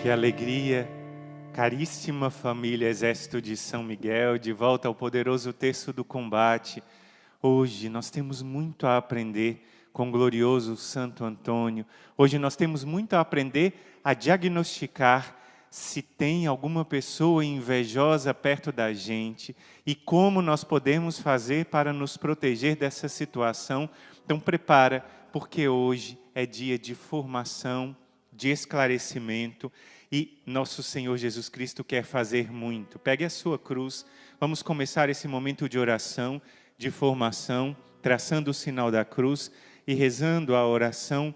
Que alegria, caríssima família Exército de São Miguel, de volta ao poderoso terço do combate. Hoje nós temos muito a aprender com o glorioso Santo Antônio. Hoje nós temos muito a aprender a diagnosticar se tem alguma pessoa invejosa perto da gente e como nós podemos fazer para nos proteger dessa situação. Então prepara, porque hoje é dia de formação, de esclarecimento, e nosso Senhor Jesus Cristo quer fazer muito. Pegue a sua cruz, vamos começar esse momento de oração, de formação, traçando o sinal da cruz e rezando a oração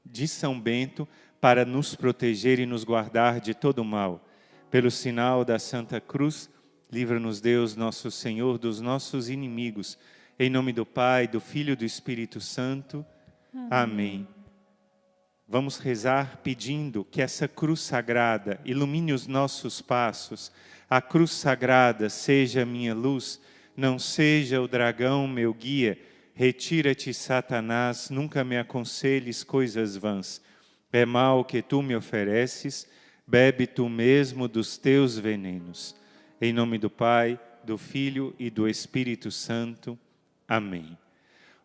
de São Bento para nos proteger e nos guardar de todo o mal. Pelo sinal da Santa Cruz, livra-nos Deus, nosso Senhor, dos nossos inimigos. Em nome do Pai, do Filho e do Espírito Santo. Amém. Vamos rezar pedindo que essa cruz sagrada ilumine os nossos passos. A cruz sagrada seja minha luz, não seja o dragão meu guia. Retira-te, Satanás, nunca me aconselhes coisas vãs. É mal que tu me ofereces, bebe tu mesmo dos teus venenos. Em nome do Pai, do Filho e do Espírito Santo. Amém.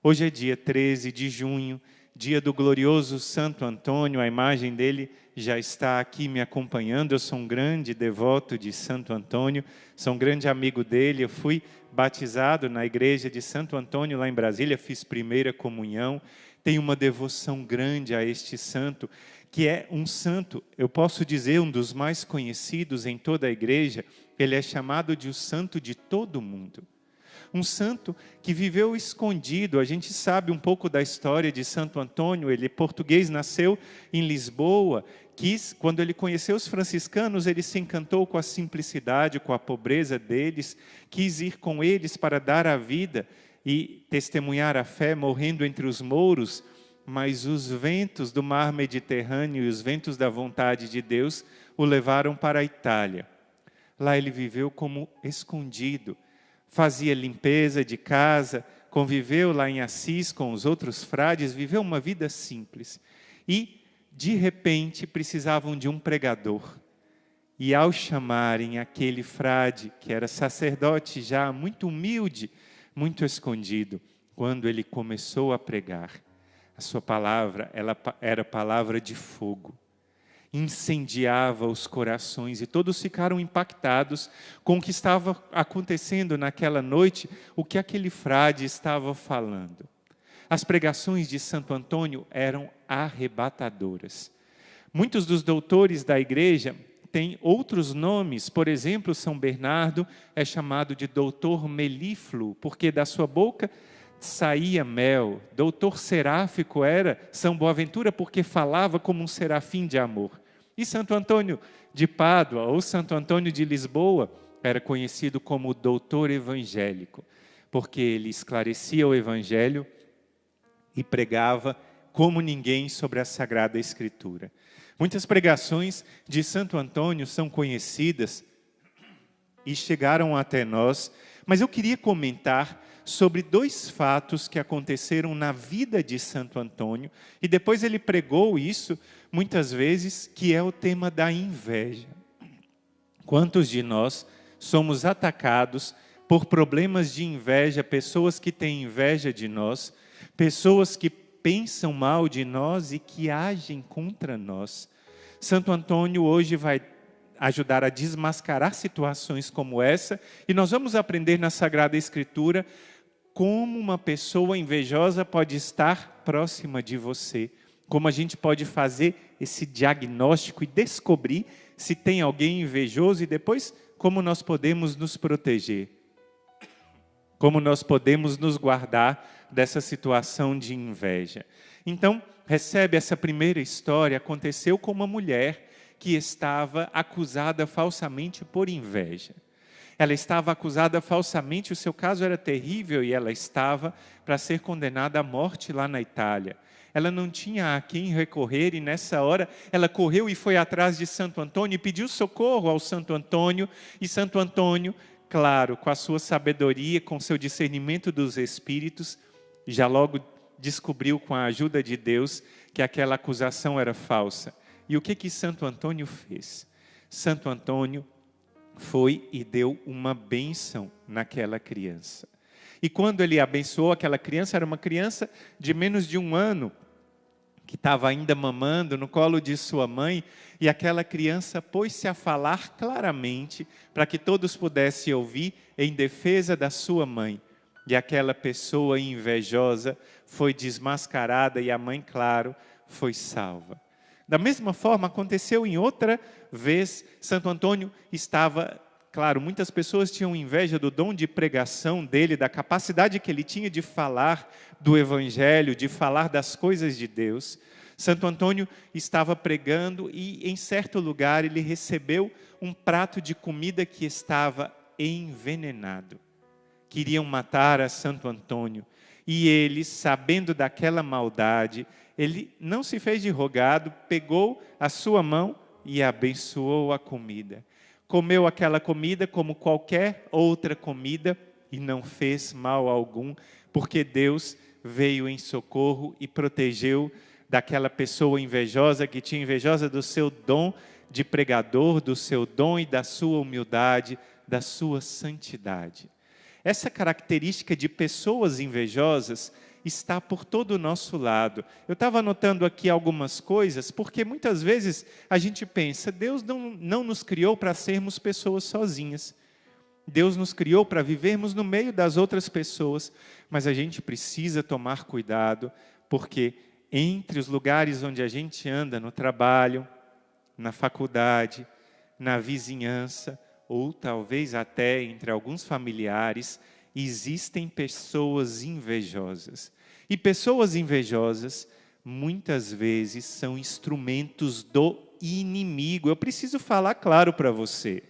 Hoje é dia 13 de junho, dia do glorioso Santo Antônio. A imagem dele já está aqui me acompanhando. Eu sou um grande devoto de Santo Antônio, sou um grande amigo dele. Eu fui batizado na igreja de Santo Antônio, lá em Brasília, fiz primeira comunhão. Tenho uma devoção grande a este santo, que é um santo, eu posso dizer, um dos mais conhecidos em toda a igreja. Ele é chamado de o santo de todo mundo. Um santo que viveu escondido. A gente sabe um pouco da história de Santo Antônio. Ele é português, nasceu em Lisboa. Quando ele conheceu os franciscanos, ele se encantou com a simplicidade, com a pobreza deles. Quis ir com eles para dar a vida e testemunhar a fé, morrendo entre os mouros. Mas os ventos do mar Mediterrâneo e os ventos da vontade de Deus o levaram para a Itália. Lá ele viveu como escondido. Fazia limpeza de casa, conviveu lá em Assis com os outros frades, viveu uma vida simples. E, de repente, precisavam de um pregador. E ao chamarem aquele frade, que era sacerdote já muito humilde, muito escondido, quando ele começou a pregar, a sua palavra ela era palavra de fogo. Incendiava os corações e todos ficaram impactados com o que estava acontecendo naquela noite, o que aquele frade estava falando. As pregações de Santo Antônio eram arrebatadoras. Muitos dos doutores da igreja têm outros nomes. Por exemplo, São Bernardo é chamado de doutor melífluo, porque da sua boca saía mel. Doutor seráfico era São Boaventura, porque falava como um serafim de amor. E Santo Antônio de Pádua, ou Santo Antônio de Lisboa, era conhecido como doutor evangélico, porque ele esclarecia o evangelho e pregava como ninguém sobre a Sagrada Escritura. Muitas pregações de Santo Antônio são conhecidas e chegaram até nós, mas eu queria comentar sobre dois fatos que aconteceram na vida de Santo Antônio, e depois ele pregou isso muitas vezes, que é o tema da inveja. Quantos de nós somos atacados por problemas de inveja, pessoas que têm inveja de nós, pessoas que pensam mal de nós e que agem contra nós? Santo Antônio hoje vai ajudar a desmascarar situações como essa, e nós vamos aprender na Sagrada Escritura como uma pessoa invejosa pode estar próxima de você, como a gente pode fazer esse diagnóstico e descobrir se tem alguém invejoso, e depois como nós podemos nos proteger, como nós podemos nos guardar dessa situação de inveja. Então, recebe essa primeira história. Aconteceu com uma mulher que estava acusada falsamente por inveja. Ela estava acusada falsamente, o seu caso era terrível e ela estava para ser condenada à morte lá na Itália. Ela não tinha a quem recorrer e nessa hora ela correu e foi atrás de Santo Antônio e pediu socorro ao Santo Antônio. E Santo Antônio, claro, com a sua sabedoria, com o seu discernimento dos espíritos, já logo descobriu com a ajuda de Deus que aquela acusação era falsa. E o que Santo Antônio fez? Santo Antônio foi e deu uma bênção naquela criança. E quando ele abençoou aquela criança, era uma criança de menos de 1 ano, que estava ainda mamando no colo de sua mãe, e aquela criança pôs-se a falar claramente, para que todos pudessem ouvir, em defesa da sua mãe. E aquela pessoa invejosa foi desmascarada, e a mãe, claro, foi salva. Da mesma forma, aconteceu em outra vez, Santo Antônio estava, claro, muitas pessoas tinham inveja do dom de pregação dele, da capacidade que ele tinha de falar do Evangelho, de falar das coisas de Deus. Santo Antônio estava pregando e, em certo lugar, ele recebeu um prato de comida que estava envenenado. Queriam matar a Santo Antônio. E ele, sabendo daquela maldade, ele não se fez de rogado, pegou a sua mão e abençoou a comida. Comeu aquela comida como qualquer outra comida e não fez mal algum, porque Deus veio em socorro e protegeu daquela pessoa invejosa, que tinha invejosa do seu dom de pregador, do seu dom e da sua humildade, da sua santidade. Essa característica de pessoas invejosas está por todo o nosso lado. Eu estava anotando aqui algumas coisas, porque muitas vezes a gente pensa, Deus não nos criou para sermos pessoas sozinhas. Deus nos criou para vivermos no meio das outras pessoas, mas a gente precisa tomar cuidado, porque entre os lugares onde a gente anda, no trabalho, na faculdade, na vizinhança, ou talvez até entre alguns familiares, existem pessoas invejosas. E pessoas invejosas, muitas vezes, são instrumentos do inimigo. Eu preciso falar claro para você.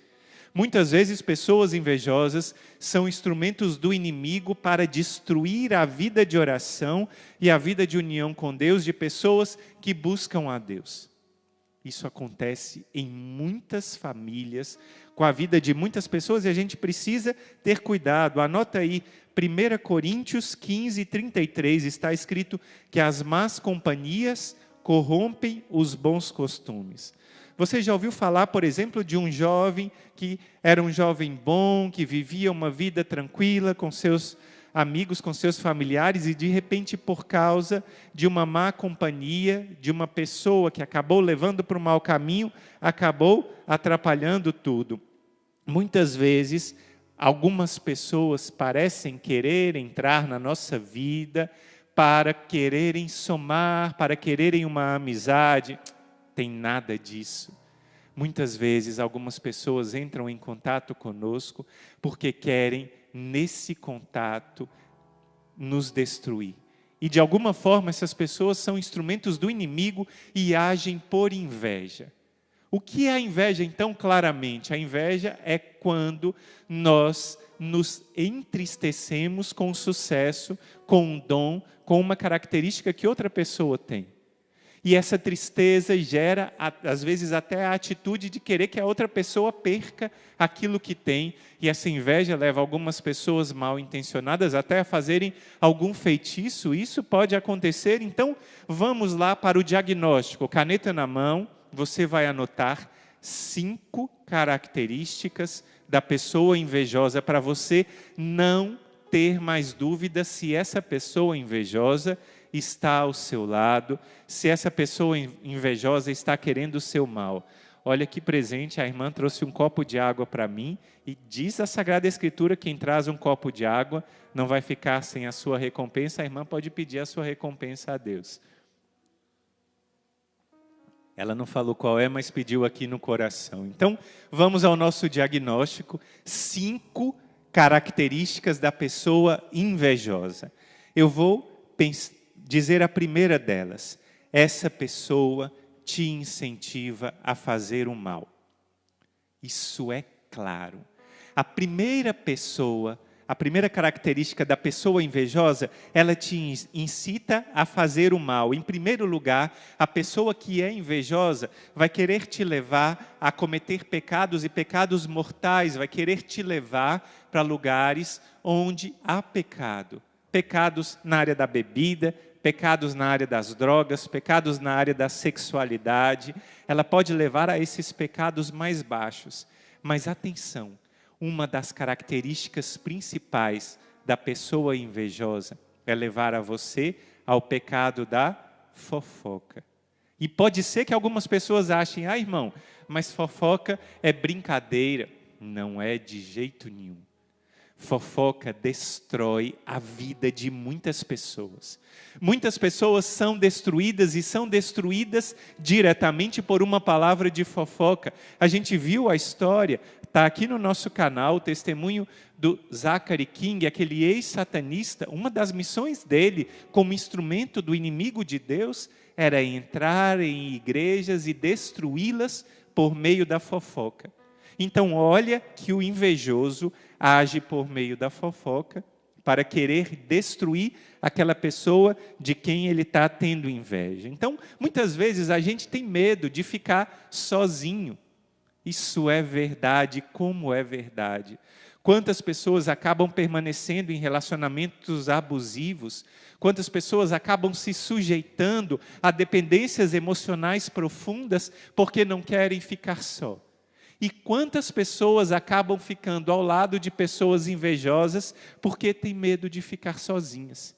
Muitas vezes, pessoas invejosas são instrumentos do inimigo para destruir a vida de oração e a vida de união com Deus de pessoas que buscam a Deus. Isso acontece em muitas famílias, com a vida de muitas pessoas, e a gente precisa ter cuidado. Anota aí, 1 Coríntios 15, 33, está escrito que as más companhias corrompem os bons costumes. Você já ouviu falar, por exemplo, de um jovem que era um jovem bom, que vivia uma vida tranquila com seus amigos, com seus familiares, e de repente, por causa de uma má companhia, de uma pessoa que acabou levando para o mau caminho, acabou atrapalhando tudo. Muitas vezes, algumas pessoas parecem querer entrar na nossa vida para quererem somar, para quererem uma amizade. Tem nada disso. Muitas vezes, algumas pessoas entram em contato conosco porque querem, nesse contato, nos destruir. E de alguma forma essas pessoas são instrumentos do inimigo e agem por inveja. O que é a inveja então claramente? A inveja é quando nós nos entristecemos com o sucesso, com um dom, com uma característica que outra pessoa tem. E essa tristeza gera, às vezes, até a atitude de querer que a outra pessoa perca aquilo que tem. E essa inveja leva algumas pessoas mal intencionadas até a fazerem algum feitiço. Isso pode acontecer. Então, vamos lá para o diagnóstico. Caneta na mão, você vai anotar 5 características da pessoa invejosa para você não ter mais dúvida se essa pessoa invejosa está ao seu lado, se essa pessoa invejosa está querendo o seu mal. Olha que presente, a irmã trouxe um copo de água para mim, e diz a Sagrada Escritura, quem traz um copo de água não vai ficar sem a sua recompensa. A irmã pode pedir a sua recompensa a Deus. Ela não falou qual é, mas pediu aqui no coração. Então, vamos ao nosso diagnóstico. 5 características da pessoa invejosa. Eu vou dizer a primeira delas. Essa pessoa te incentiva a fazer o mal. Isso é claro. A primeira característica da pessoa invejosa, ela te incita a fazer o mal. Em primeiro lugar, a pessoa que é invejosa vai querer te levar a cometer pecados e pecados mortais, vai querer te levar para lugares onde há pecado. Pecados na área da bebida, pecados na área das drogas, pecados na área da sexualidade. Ela pode levar a esses pecados mais baixos. Mas atenção, uma das características principais da pessoa invejosa é levar a você ao pecado da fofoca. E pode ser que algumas pessoas achem, irmão, mas fofoca é brincadeira. Não é de jeito nenhum. Fofoca destrói a vida de muitas pessoas. Muitas pessoas são destruídas e são destruídas diretamente por uma palavra de fofoca. A gente viu a história, está aqui no nosso canal, o testemunho do Zachary King, aquele ex-satanista. Uma das missões dele como instrumento do inimigo de Deus era entrar em igrejas e destruí-las por meio da fofoca. Então olha que o invejoso age por meio da fofoca para querer destruir aquela pessoa de quem ele está tendo inveja. Então, muitas vezes a gente tem medo de ficar sozinho. Isso é verdade, como é verdade. Quantas pessoas acabam permanecendo em relacionamentos abusivos? Quantas pessoas acabam se sujeitando a dependências emocionais profundas porque não querem ficar só? E quantas pessoas acabam ficando ao lado de pessoas invejosas porque têm medo de ficar sozinhas?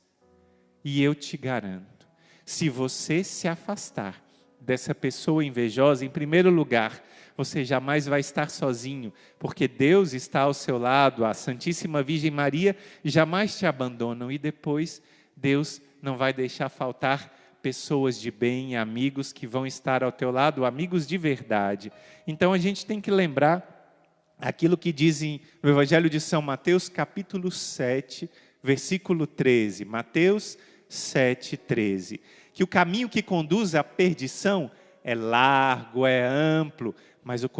E eu te garanto, se você se afastar dessa pessoa invejosa, em primeiro lugar, você jamais vai estar sozinho, porque Deus está ao seu lado, a Santíssima Virgem Maria jamais te abandonam, e depois Deus não vai deixar faltar pessoas de bem, amigos que vão estar ao teu lado, amigos de verdade. Então a gente tem que lembrar aquilo que diz no Evangelho de São Mateus, capítulo 7, versículo 13. Mateus 7, 13. Que o caminho que conduz à perdição é largo, é amplo, mas o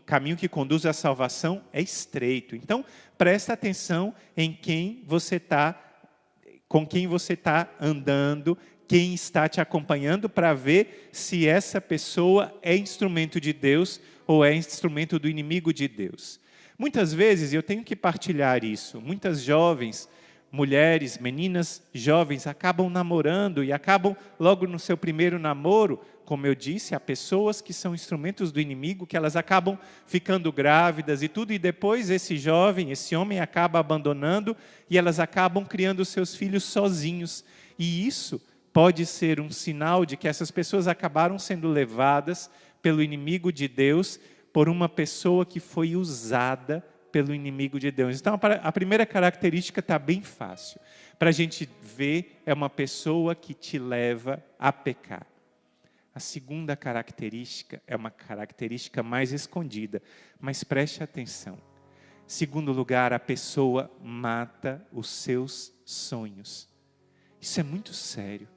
caminho que conduz à salvação é estreito. Então, presta atenção em com quem você está andando, quem está te acompanhando, para ver se essa pessoa é instrumento de Deus ou é instrumento do inimigo de Deus. Muitas vezes eu tenho que partilhar isso. Muitas jovens, mulheres, meninas jovens acabam namorando e acabam logo no seu primeiro namoro, como eu disse, há pessoas que são instrumentos do inimigo, que elas acabam ficando grávidas e tudo, e depois esse homem acaba abandonando e elas acabam criando seus filhos sozinhos. E isso pode ser um sinal de que essas pessoas acabaram sendo levadas pelo inimigo de Deus, por uma pessoa que foi usada pelo inimigo de Deus. Então, a primeira característica está bem fácil. Para a gente ver, é uma pessoa que te leva a pecar. A segunda característica é uma característica mais escondida, mas preste atenção. Segundo lugar, a pessoa mata os seus sonhos. Isso é muito sério.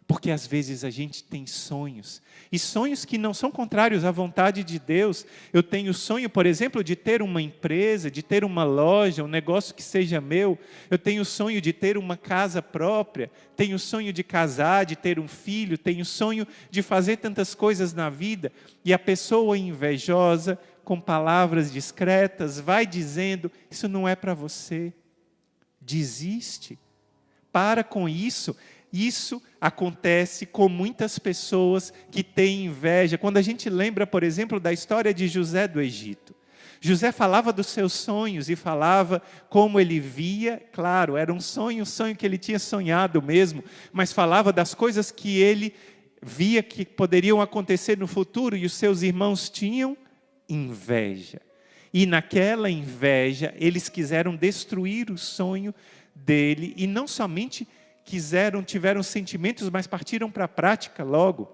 Porque às vezes a gente tem sonhos, e sonhos que não são contrários à vontade de Deus. Eu tenho sonho, por exemplo, de ter uma empresa, de ter uma loja, um negócio que seja meu. Eu tenho sonho de ter uma casa própria, tenho sonho de casar, de ter um filho, tenho sonho de fazer tantas coisas na vida. E a pessoa invejosa, com palavras discretas, vai dizendo, isso não é para você, desiste, para com isso. Isso acontece com muitas pessoas que têm inveja. Quando a gente lembra, por exemplo, da história de José do Egito. José falava dos seus sonhos e falava como ele via. Claro, era um sonho que ele tinha sonhado mesmo, mas falava das coisas que ele via que poderiam acontecer no futuro, e os seus irmãos tinham inveja. E naquela inveja, eles quiseram destruir o sonho dele, e não somente tiveram sentimentos, mas partiram para a prática logo.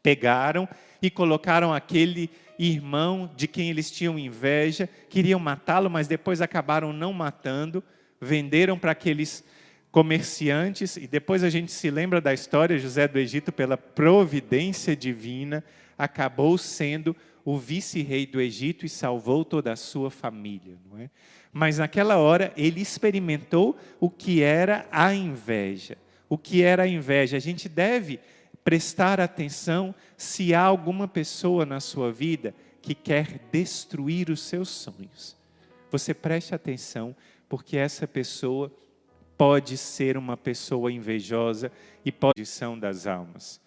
Pegaram e colocaram aquele irmão de quem eles tinham inveja, queriam matá-lo, mas depois acabaram não matando, venderam para aqueles comerciantes, e depois a gente se lembra da história. José do Egito, pela providência divina, acabou sendo o vice-rei do Egito e salvou toda a sua família, não é? Mas naquela hora ele experimentou o que era a inveja. O que era a inveja? A gente deve prestar atenção se há alguma pessoa na sua vida que quer destruir os seus sonhos. Você preste atenção, porque essa pessoa pode ser uma pessoa invejosa e perdição das almas.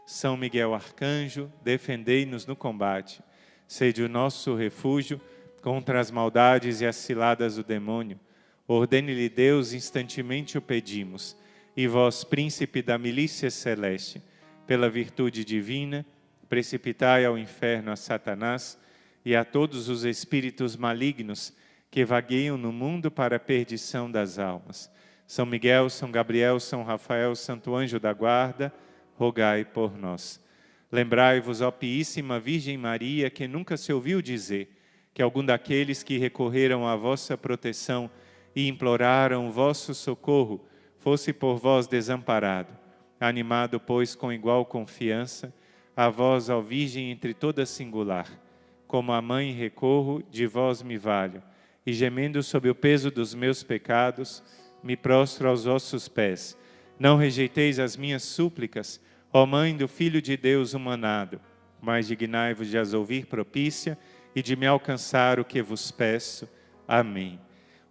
São Miguel Arcanjo, defendei-nos no combate. Sede o nosso refúgio contra as maldades e as ciladas do demônio. Ordene-lhe Deus, instantemente o pedimos. E vós, príncipe da milícia celeste, pela virtude divina, precipitai ao inferno a Satanás e a todos os espíritos malignos que vagueiam no mundo para a perdição das almas. São Miguel, São Gabriel, São Rafael, Santo Anjo da Guarda, rogai por nós. Lembrai-vos, ó Piíssima Virgem Maria, que nunca se ouviu dizer que algum daqueles que recorreram à vossa proteção e imploraram o vosso socorro fosse por vós desamparado. Animado, pois, com igual confiança, a vós, ó Virgem entre todas singular, como a mãe recorro, de vós me valho, e gemendo sob o peso dos meus pecados, me prostro aos vossos pés. Não rejeiteis as minhas súplicas, ó Mãe do Filho de Deus humanado, mas dignai-vos de as ouvir propícia e de me alcançar o que vos peço. Amém.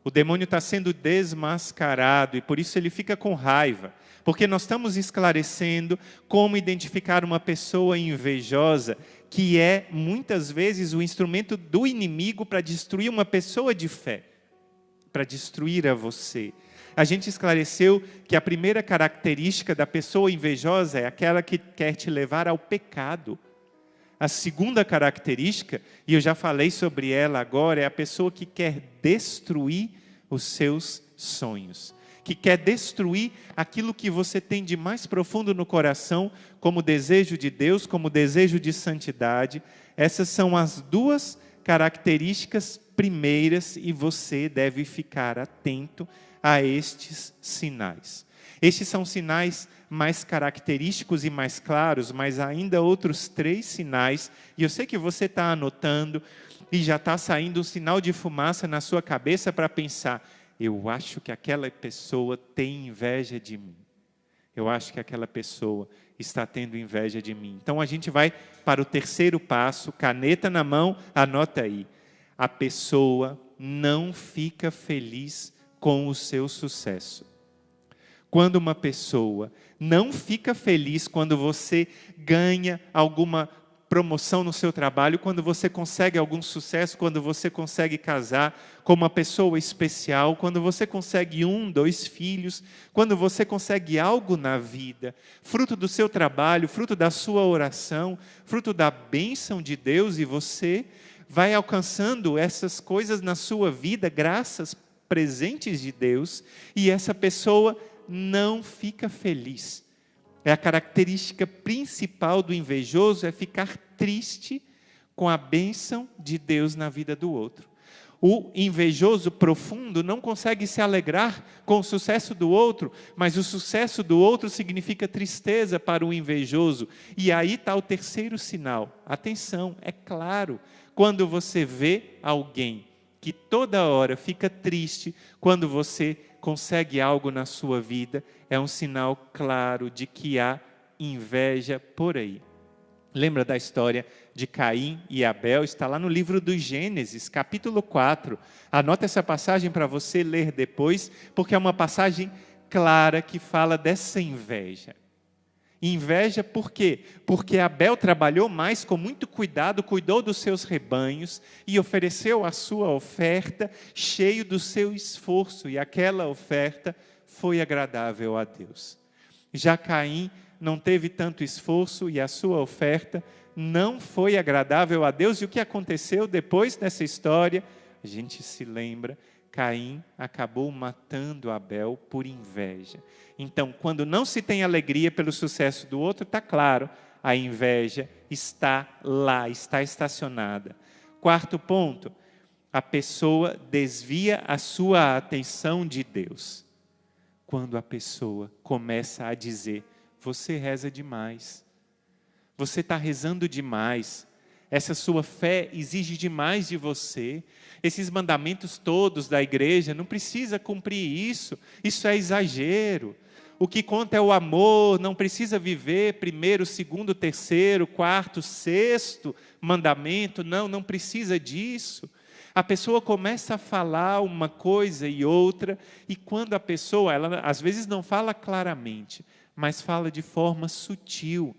O demônio está sendo desmascarado e por isso ele fica com raiva, porque nós estamos esclarecendo como identificar uma pessoa invejosa, que é muitas vezes o instrumento do inimigo para destruir uma pessoa de fé, para destruir a você. A gente esclareceu que a primeira característica da pessoa invejosa é aquela que quer te levar ao pecado. A segunda característica, e eu já falei sobre ela agora, é a pessoa que quer destruir os seus sonhos, que quer destruir aquilo que você tem de mais profundo no coração, como desejo de Deus, como desejo de santidade. Essas são as duas características primeiras e você deve ficar atento a estes sinais. Estes são sinais mais característicos e mais claros, mas ainda outros 3 sinais, e eu sei que você está anotando, e já está saindo um sinal de fumaça na sua cabeça para pensar, eu acho que aquela pessoa tem inveja de mim. Eu acho que aquela pessoa está tendo inveja de mim. Então a gente vai para o terceiro passo, caneta na mão, anota aí. A pessoa não fica feliz com o seu sucesso. Quando uma pessoa não fica feliz quando você ganha alguma promoção no seu trabalho, quando você consegue algum sucesso, quando você consegue casar com uma pessoa especial, quando você consegue 1, 2 filhos, quando você consegue algo na vida, fruto do seu trabalho, fruto da sua oração, fruto da bênção de Deus, e você vai alcançando essas coisas na sua vida, graças presentes de Deus, e essa pessoa não fica feliz. É a característica principal do invejoso, é ficar triste com a bênção de Deus na vida do outro. O invejoso profundo não consegue se alegrar com o sucesso do outro, mas o sucesso do outro significa tristeza para o invejoso. E aí está o terceiro sinal. Atenção, é claro, quando você vê alguém que toda hora fica triste quando você consegue algo na sua vida, é um sinal claro de que há inveja por aí. Lembra da história de Caim e Abel? Está lá no livro do Gênesis, capítulo 4. Anota essa passagem para você ler depois, porque é uma passagem clara que fala dessa inveja. Inveja por quê? Porque Abel trabalhou mais, com muito cuidado, cuidou dos seus rebanhos e ofereceu a sua oferta cheio do seu esforço, e aquela oferta foi agradável a Deus. Já Caim não teve tanto esforço e a sua oferta não foi agradável a Deus. E o que aconteceu depois dessa história? A gente se lembra, Caim acabou matando Abel por inveja. Então, quando não se tem alegria pelo sucesso do outro, está claro, a inveja está lá, está estacionada. Quarto ponto, a pessoa desvia a sua atenção de Deus. Quando a pessoa começa a dizer, você reza demais, você está rezando demais, essa sua fé exige demais de você, esses mandamentos todos da igreja, não precisa cumprir isso, isso é exagero. O que conta é o amor, não precisa viver primeiro, segundo, terceiro, quarto, sexto mandamento, não precisa disso. A pessoa começa a falar uma coisa e outra, e quando a pessoa, ela às vezes não fala claramente, mas fala de forma sutil,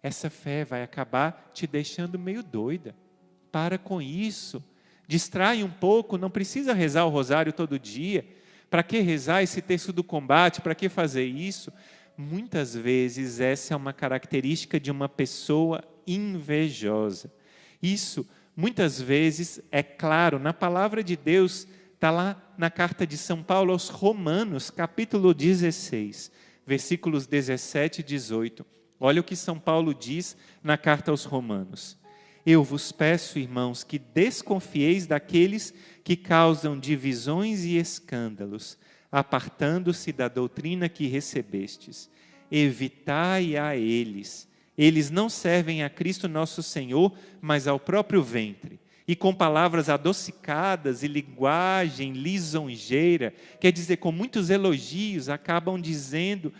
essa fé vai acabar te deixando meio doida. Para com isso, distrai um pouco, não precisa rezar o rosário todo dia. Para que rezar esse texto do combate? Para que fazer isso? Muitas vezes essa é uma característica de uma pessoa invejosa. Isso, muitas vezes, é claro, na palavra de Deus, está lá na carta de São Paulo aos Romanos, capítulo 16, versículos 17 e 18. Olha o que São Paulo diz na carta aos Romanos. Eu vos peço, irmãos, que desconfieis daqueles que causam divisões e escândalos, apartando-se da doutrina que recebestes. Evitai a eles. Eles não servem a Cristo nosso Senhor, mas ao próprio ventre. E com palavras adocicadas e linguagem lisonjeira, quer dizer, com muitos elogios, acabam dizendo: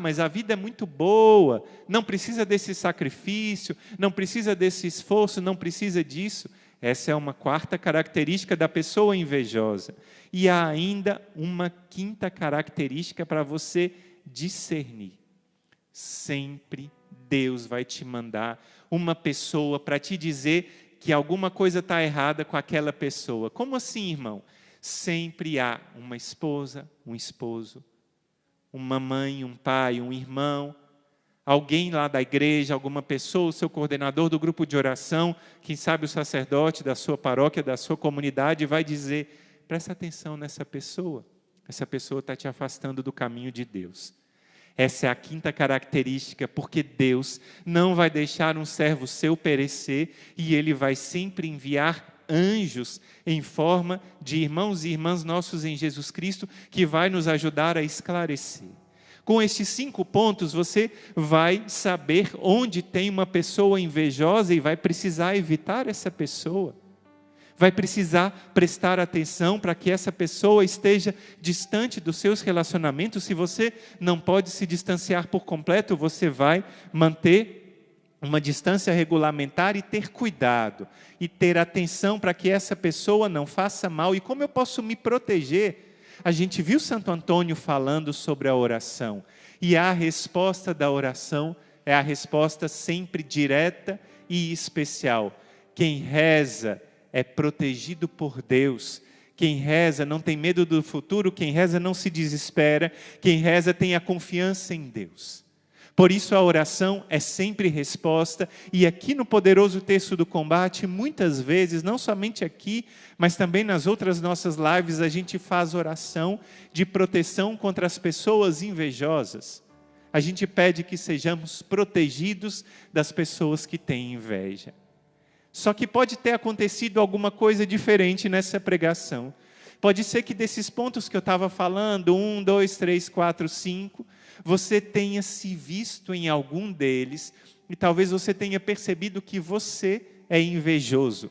mas a vida é muito boa, não precisa desse sacrifício, não precisa desse esforço, não precisa disso. Essa é uma quarta característica da pessoa invejosa. E há ainda uma quinta característica para você discernir. Sempre Deus vai te mandar uma pessoa para te dizer que alguma coisa está errada com aquela pessoa. Como assim, irmão? Sempre há uma esposa, um esposo, uma mãe, um pai, um irmão, alguém lá da igreja, alguma pessoa, o seu coordenador do grupo de oração, quem sabe o sacerdote da sua paróquia, da sua comunidade, vai dizer: presta atenção nessa pessoa, essa pessoa está te afastando do caminho de Deus. Essa é a quinta característica, porque Deus não vai deixar um servo seu perecer, e Ele vai sempre enviar anjos em forma de irmãos e irmãs nossos em Jesus Cristo, que vai nos ajudar a esclarecer. Com estes 5 pontos, você vai saber onde tem uma pessoa invejosa e vai precisar evitar essa pessoa. Vai precisar prestar atenção para que essa pessoa esteja distante dos seus relacionamentos. Se você não pode se distanciar por completo, você vai manter uma distância regulamentar e ter cuidado. E ter atenção para que essa pessoa não faça mal. E como eu posso me proteger? A gente viu Santo Antônio falando sobre a oração. E a resposta da oração é a resposta sempre direta e especial. Quem reza é protegido por Deus. Quem reza não tem medo do futuro, quem reza não se desespera, quem reza tem a confiança em Deus. Por isso a oração é sempre resposta, e aqui no poderoso texto do combate, muitas vezes, não somente aqui, mas também nas outras nossas lives, a gente faz oração de proteção contra as pessoas invejosas. A gente pede que sejamos protegidos das pessoas que têm inveja. Só que pode ter acontecido alguma coisa diferente nessa pregação. Pode ser que desses pontos que eu estava falando, 1, 2, 3, 4, 5, você tenha se visto em algum deles, e talvez você tenha percebido que você é invejoso,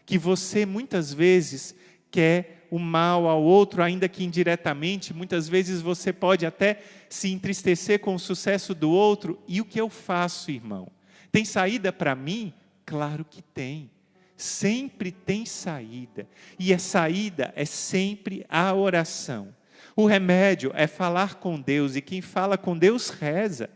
que você muitas vezes quer o mal ao outro, ainda que indiretamente. Muitas vezes você pode até se entristecer com o sucesso do outro. E o que eu faço, irmão? Tem saída para mim? Claro que tem, sempre tem saída, e a saída é sempre a oração. O remédio é falar com Deus, e quem fala com Deus reza.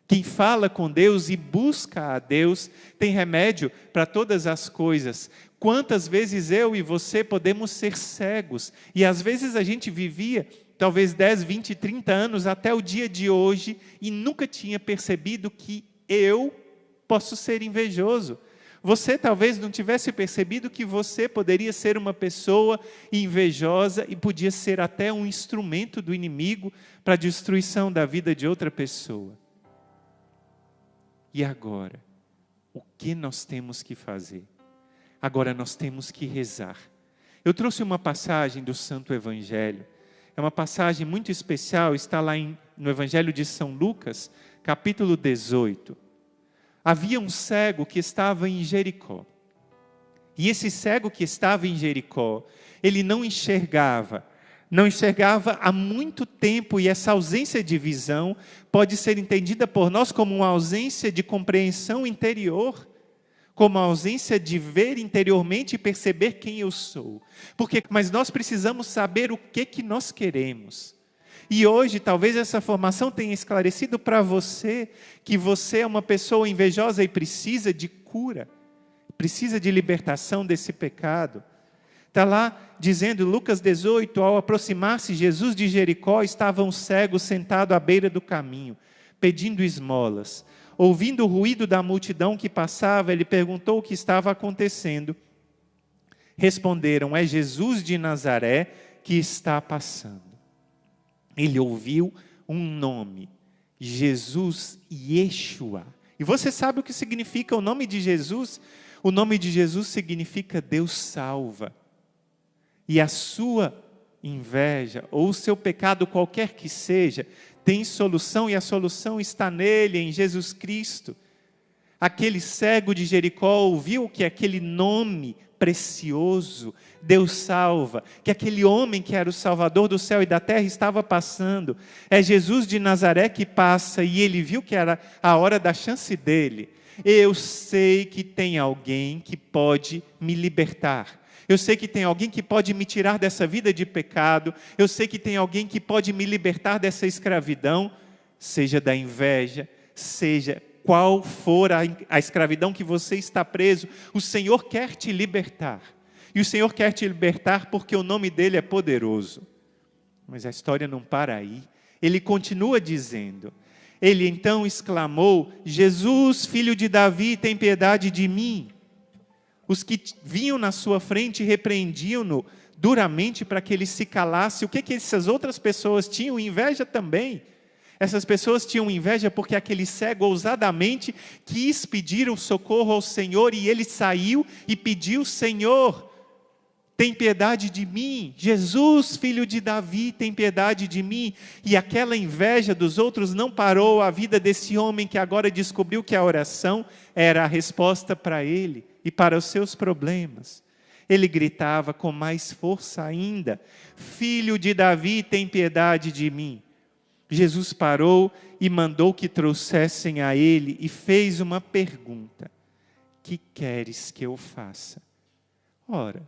Quem fala com Deus e busca a Deus tem remédio para todas as coisas. Quantas vezes eu e você podemos ser cegos, e às vezes a gente vivia talvez 10, 20, 30 anos até o dia de hoje, e nunca tinha percebido que eu posso ser invejoso. Você talvez não tivesse percebido que você poderia ser uma pessoa invejosa e podia ser até um instrumento do inimigo para a destruição da vida de outra pessoa. E agora, o que nós temos que fazer? Agora nós temos que rezar. Eu trouxe uma passagem do Santo Evangelho. É uma passagem muito especial, está lá no Evangelho de São Lucas, capítulo 18. Havia um cego que estava em Jericó. E esse cego que estava em Jericó, ele não enxergava há muito tempo, e essa ausência de visão pode ser entendida por nós como uma ausência de compreensão interior. como a ausência de ver interiormente e perceber quem eu sou. Mas nós precisamos saber o que nós queremos. E hoje, talvez essa formação tenha esclarecido para você que você é uma pessoa invejosa e precisa de cura, precisa de libertação desse pecado. Está lá dizendo, Lucas 18, ao aproximar-se Jesus de Jericó, estava um cego sentado à beira do caminho, pedindo esmolas. Ouvindo o ruído da multidão que passava, ele perguntou o que estava acontecendo. Responderam, é Jesus de Nazaré que está passando. Ele ouviu um nome, Jesus Yeshua. E você sabe o que significa o nome de Jesus? O nome de Jesus significa Deus salva. E a sua inveja, ou o seu pecado, qualquer que seja, tem solução, e a solução está nele, em Jesus Cristo. Aquele cego de Jericó ouviu que aquele nome precioso, Deus salva, que aquele homem que era o Salvador do céu e da terra estava passando. É Jesus de Nazaré que passa, e ele viu que era a hora da chance dele. Eu sei que tem alguém que pode me libertar. Eu sei que tem alguém que pode me tirar dessa vida de pecado. Eu sei que tem alguém que pode me libertar dessa escravidão, seja da inveja, seja qual for a escravidão que você está preso. O Senhor quer te libertar. E o Senhor quer te libertar porque o nome dele é poderoso. Mas a história não para aí. Ele continua dizendo. Ele então exclamou, Jesus, filho de Davi, tem piedade de mim. Os que vinham na sua frente repreendiam-no duramente para que ele se calasse. O que essas outras pessoas tinham? Inveja também. Essas pessoas tinham inveja porque aquele cego ousadamente quis pedir o socorro ao Senhor e ele saiu e pediu, Senhor, tem piedade de mim. Jesus, filho de Davi, tem piedade de mim. E aquela inveja dos outros não parou a vida desse homem que agora descobriu que a oração era a resposta para ele e para os seus problemas. Ele gritava com mais força ainda, Filho de Davi, tem piedade de mim. Jesus parou e mandou que trouxessem a ele e fez uma pergunta. Que queres que eu faça? Ora,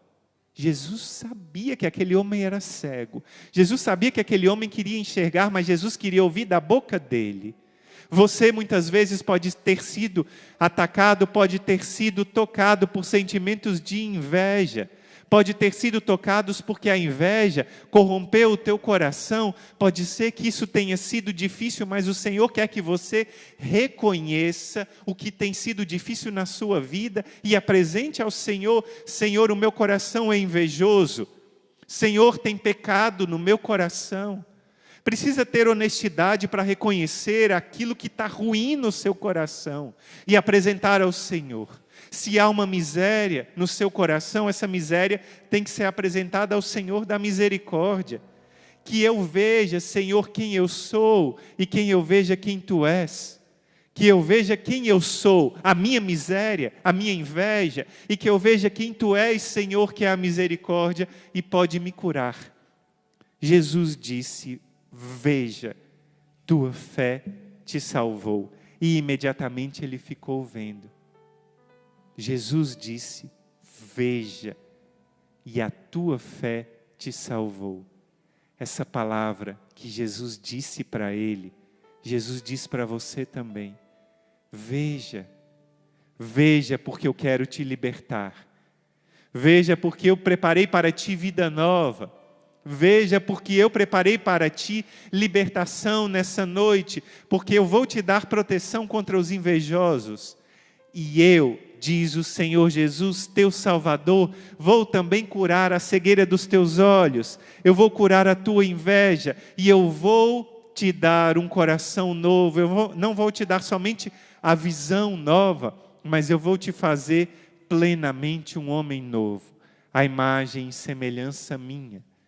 Jesus sabia que aquele homem era cego. Jesus sabia que aquele homem queria enxergar, mas Jesus queria ouvir da boca dele. Você muitas vezes pode ter sido atacado, pode ter sido tocado por sentimentos de inveja. Pode ter sido tocados porque a inveja corrompeu o teu coração. Pode ser que isso tenha sido difícil, mas o Senhor quer que você reconheça o que tem sido difícil na sua vida e apresente ao Senhor, Senhor, o meu coração é invejoso. Senhor, tem pecado no meu coração. Precisa ter honestidade para reconhecer aquilo que está ruim no seu coração e apresentar ao Senhor. Se há uma miséria no seu coração, essa miséria tem que ser apresentada ao Senhor da misericórdia. Que eu veja, Senhor, quem eu sou e quem eu veja quem Tu és. Que eu veja quem eu sou, a minha miséria, a minha inveja, e que eu veja quem Tu és, Senhor, que é a misericórdia e pode me curar. Jesus disse, veja, tua fé te salvou. E imediatamente ele ficou vendo. Jesus disse, veja, e a tua fé te salvou. Essa palavra que Jesus disse para ele, Jesus diz para você também. Veja, veja porque eu quero te libertar. Veja porque eu preparei para ti vida nova. Veja porque eu preparei para ti libertação nessa noite, porque eu vou te dar proteção contra os invejosos. E eu, diz o Senhor Jesus, teu Salvador, vou também curar a cegueira dos teus olhos, eu vou curar a tua inveja, e eu vou te dar um coração novo, não vou te dar somente a visão nova, mas eu vou te fazer plenamente um homem novo, a imagem e semelhança minha.